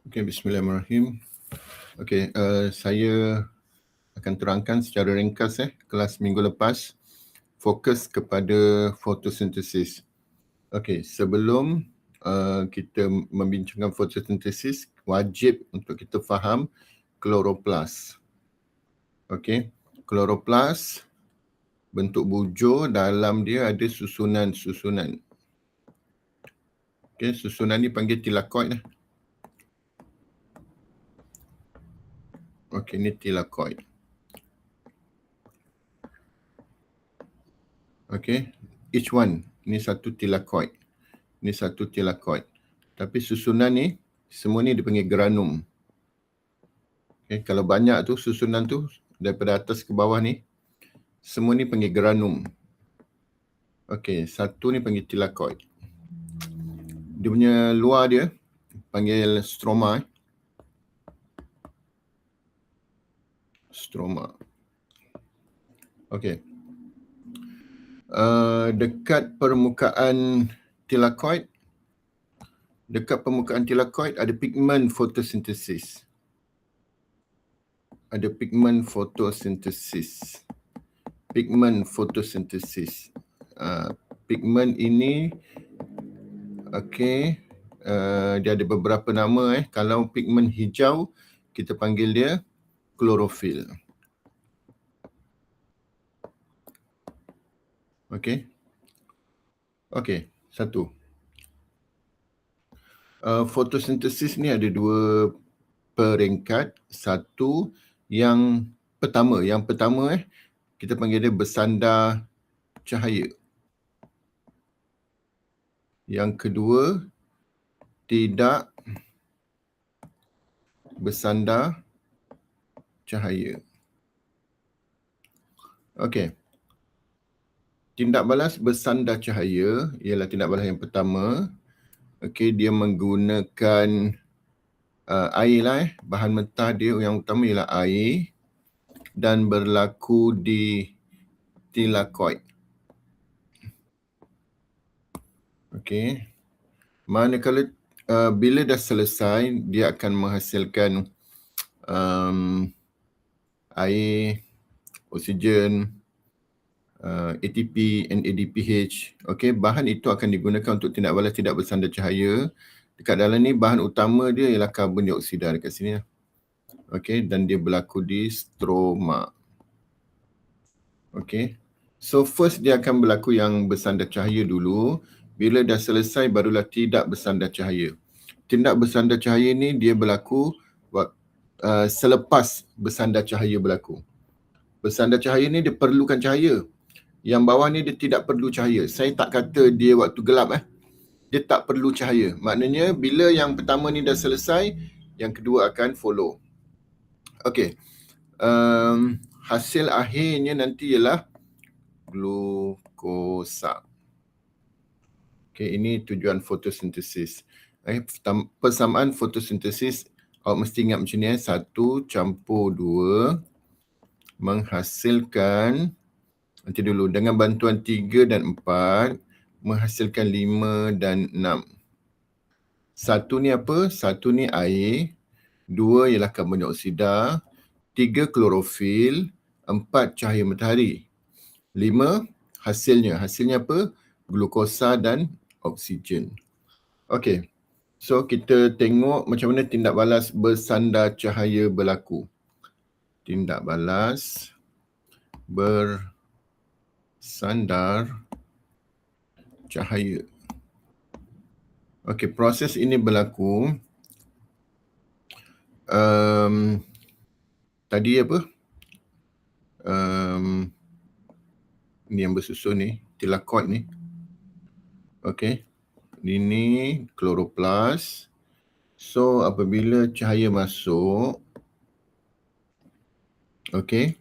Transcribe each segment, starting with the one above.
Okey, bismillahirrahmanirrahim. Okey, saya akan terangkan secara ringkas kelas minggu lepas fokus kepada fotosintesis. Okey, sebelum kita membincangkan fotosintesis, wajib untuk kita faham kloroplas. Okey, kloroplas bentuk bujur, dalam dia ada susunan-susunan. Okey, susunan ni panggil thylakoid. Okey, ni thylakoid. Okey, each one. Ni satu thylakoid. Ni satu thylakoid. Tapi susunan ni, semua ni dipanggil granum. Okay, kalau banyak tu susunan tu, daripada atas ke bawah ni, semua ni panggil granum. Okey, satu ni panggil thylakoid. Dia punya luar dia, panggil stroma. Stroma. Okey. Dekat permukaan thylakoid, ada pigment fotosintesis. Ada pigment fotosintesis. Pigment ini, okey, dia ada beberapa nama. Kalau pigment hijau, kita panggil dia klorofil. Okey. Okey, satu. Fotosintesis ni ada dua peringkat. Satu, yang pertama kita panggil dia bersandar cahaya. Yang kedua, tidak bersandar cahaya. Okey. Tindak balas bersandar cahaya ialah tindak balas yang pertama. Okey, dia menggunakan air lah. Bahan mentah dia yang utama ialah air dan berlaku di thylakoid. Okey. Manakala bila dah selesai, dia akan menghasilkan air, oksigen, ATP, NADPH. Okey, bahan itu akan digunakan untuk tindak balas tidak bersandar cahaya. Dekat dalam ni bahan utama dia ialah karbon dioksida dekat sini. Okey, dan dia berlaku di stroma. Okey. So first dia akan berlaku yang bersandar cahaya dulu. Bila dah selesai barulah tidak bersandar cahaya. Tindak bersandar cahaya ni dia berlaku selepas bersandar cahaya berlaku. Bersandar cahaya ni dia perlukan cahaya. Yang bawah ni dia tidak perlu cahaya. Saya tak kata dia waktu gelap. Dia tak perlu cahaya. Maknanya bila yang pertama ni dah selesai, yang kedua akan follow. Okey. Hasil akhirnya nanti ialah glukosa. Okey, ini tujuan fotosintesis. Persamaan fotosintesis, awak mesti ingat macam ni. 1 campur 2 menghasilkan, nanti dulu, dengan bantuan 3 dan 4 menghasilkan 5 dan 6. 1 ni apa? 1 ni air, 2 ialah karbon dioksida, 3 klorofil, 4 cahaya matahari. 5 hasilnya apa? Glukosa dan oksigen. Okey. So kita tengok macam mana tindak balas bersandar cahaya berlaku. Tindak balas bersandar cahaya. Okey, proses ini berlaku tadi apa? Ni yang bersusun ni, thylakoid ni. Okey. Ini kloroplas. So apabila cahaya masuk, okey.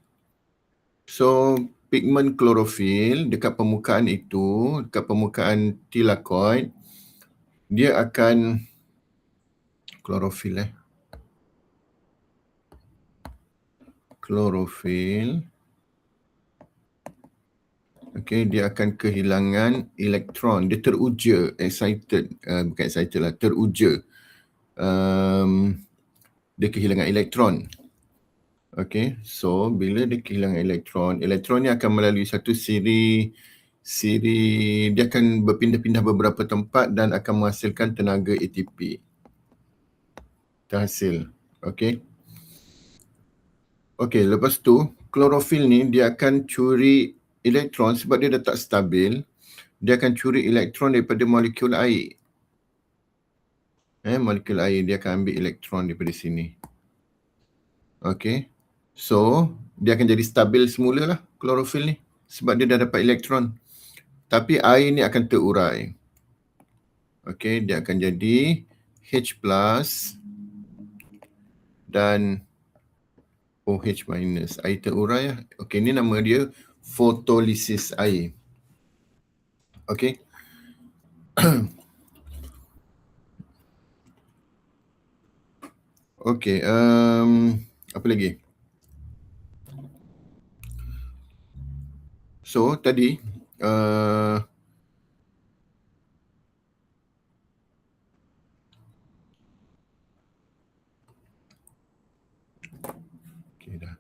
So pigment klorofil dekat permukaan itu, dekat permukaan thylakoid, dia akan klorofil okey, dia akan kehilangan elektron. Dia teruja, teruja. dia kehilangan elektron. Okay, so bila dia kehilangan elektron, elektron ni akan melalui satu siri dia akan berpindah-pindah beberapa tempat dan akan menghasilkan tenaga ATP. Terhasil. Okay. Okay, lepas tu klorofil ni dia akan curi elektron sebab dia dah tak stabil. Dia akan curi elektron daripada molekul air. Molekul air dia akan ambil elektron daripada sini. Okay. So, dia akan jadi stabil semula lah klorofil ni sebab dia dah dapat elektron. Tapi air ni akan terurai. Okay, dia akan jadi H plus dan OH minus. Air terurai lah. Okay, ni nama dia fotolisis air. Okay. Okay, apa lagi? So, tadi okay dah.